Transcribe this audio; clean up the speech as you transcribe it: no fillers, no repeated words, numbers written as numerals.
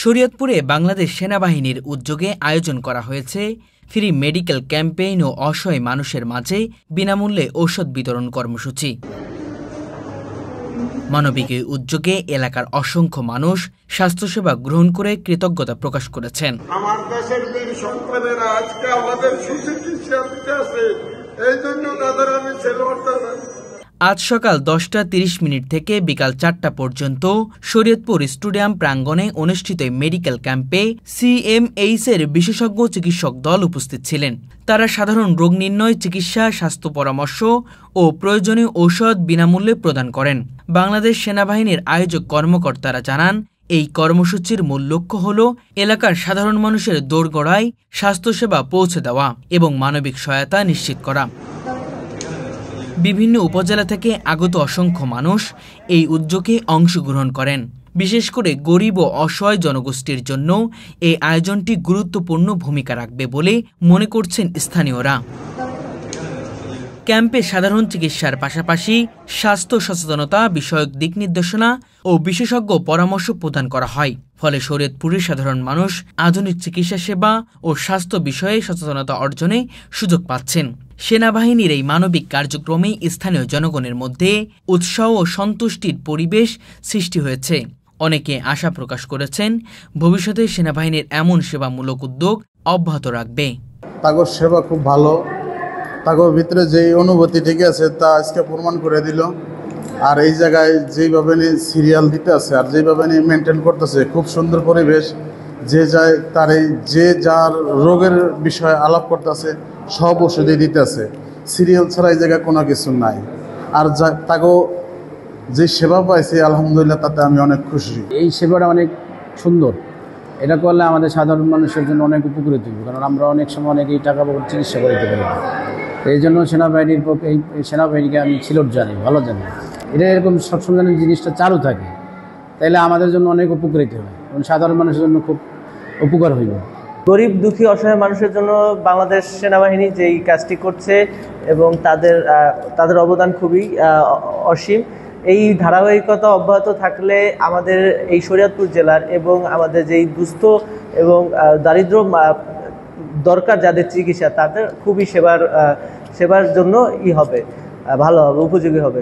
শরীয়তপুরে বাংলাদেশ সেনাবাহিনীর উদ্যোগে আয়োজন করা হয়েছে ফ্রি মেডিকেল ক্যাম্পেইন ও অসহায় মানুষের মাঝে বিনামূল্যে ঔষধ বিতরণ কর্মসূচি। মানবিক এই উদ্যোগে এলাকার অসংখ্য মানুষ স্বাস্থ্যসেবা গ্রহণ করে কৃতজ্ঞতা প্রকাশ করেছেন। আমার দেশের বীর সন্তানেরা আজকে আমাদের সুচিকিৎসা দিতে আছে, এই জন্য তাদের আমি সেলুট। আজ সকাল 10:30 থেকে বিকাল 4টা পর্যন্ত শরীয়তপুর স্টেডিয়াম প্রাঙ্গণে অনুষ্ঠিত মেডিকেল ক্যাম্পে সিএমএইচ-এর বিশেষজ্ঞ চিকিৎসক দল উপস্থিত ছিলেন। তারা সাধারণ রোগ নির্ণয়, চিকিৎসা, স্বাস্থ্য পরামর্শ ও প্রয়োজনীয় ঔষধ বিনামূল্যে প্রদান করেন। বাংলাদেশ সেনাবাহিনীর আয়োজক কর্মকর্তারা জানান, এই কর্মসূচির মূল লক্ষ্য হল এলাকার সাধারণ মানুষের দোরগোড়ায় স্বাস্থ্যসেবা পৌঁছে দেওয়া এবং মানবিক সহায়তা নিশ্চিত করা। বিভিন্ন উপজেলা থেকে আগত অসংখ্য মানুষ এই উদ্যোগে অংশগ্রহণ করেন। বিশেষ করে গরিব ও অসহায় জনগোষ্ঠীর জন্য এই আয়োজনটি গুরুত্বপূর্ণ ভূমিকা রাখবে বলে মনে করছেন স্থানীয়রা। ক্যাম্পে সাধারণ চিকিৎসার পাশাপাশি স্বাস্থ্য সচেতনতা বিষয়ক দিক নির্দেশনা ও বিশেষজ্ঞ পরামর্শ প্রদান করা হয়। ফলে শরীয়তপুরের সাধারণ মানুষ আধুনিক চিকিৎসা সেবা ও স্বাস্থ্য বিষয়ে সচেতনতা অর্জনে সুযোগ পাচ্ছেন। সেনাবাহিনীর এই মানবিক কার্যক্রমে স্থানীয় জনগণের মধ্যে উৎসাহ ও সন্তুষ্টির পরিবেশ সৃষ্টি হয়েছে। অনেকে আশা প্রকাশ করেছেন, ভবিষ্যতে সেনাবাহিনীর এমন সেবামূলক উদ্যোগ অব্যাহত রাখবে। তাগর সেবা খুব ভালো, তাগর ভিতরে যে অনুভূতি ঠিক আছে তা আজকে প্রমাণ করে দিল। আর এই জায়গায় যেইভাবে সিরিয়াল দিতে আছে আর যেইভাবে মেনটেন করতেছে, খুব সুন্দর পরিবেশ। যে যায় তার যে যার রোগের বিষয়ে আলাপ করতেছে, সব ওষুধই দিতেছে, সিরিয়াল ছাড়া এই জায়গায় কোনো কিছু নাই। আর তাকেও যে সেবা পাইছে আলহামদুলিল্লাহ, তাতে আমি অনেক খুশি। এই সেবাটা অনেক সুন্দর, এটা করলে আমাদের সাধারণ মানুষের জন্য অনেক উপকৃত হবে, কারণ আমরা অনেক সময় অনেকেই টাকা পয়সা চিকিৎসা করতে পারি। এই জন্য সেনাবাহিনীর পক্ষে এই সেনাবাহিনীকে আমি সিলট জানি, ভালো জানি। এটা এরকম সবসময় যেন জিনিসটা চালু থাকে, তাইলে আমাদের জন্য অনেক উপকৃত হয় এবং সাধারণ মানুষের জন্য খুব উপকার হইব। গরিব দুঃখী অসহায় মানুষের জন্য বাংলাদেশ সেনাবাহিনী যেই কাজটি করছে এবং তাদের অবদান খুবই অসীম। এই ধারাবাহিকতা অব্যাহত থাকলে আমাদের এই শরীয়তপুর জেলার এবং আমাদের যেই দুস্থ এবং দারিদ্র দরকার যাদের চিকিৎসা, তাদের খুবই সেবার জন্য হবে, ভালো হবে, উপযোগী হবে।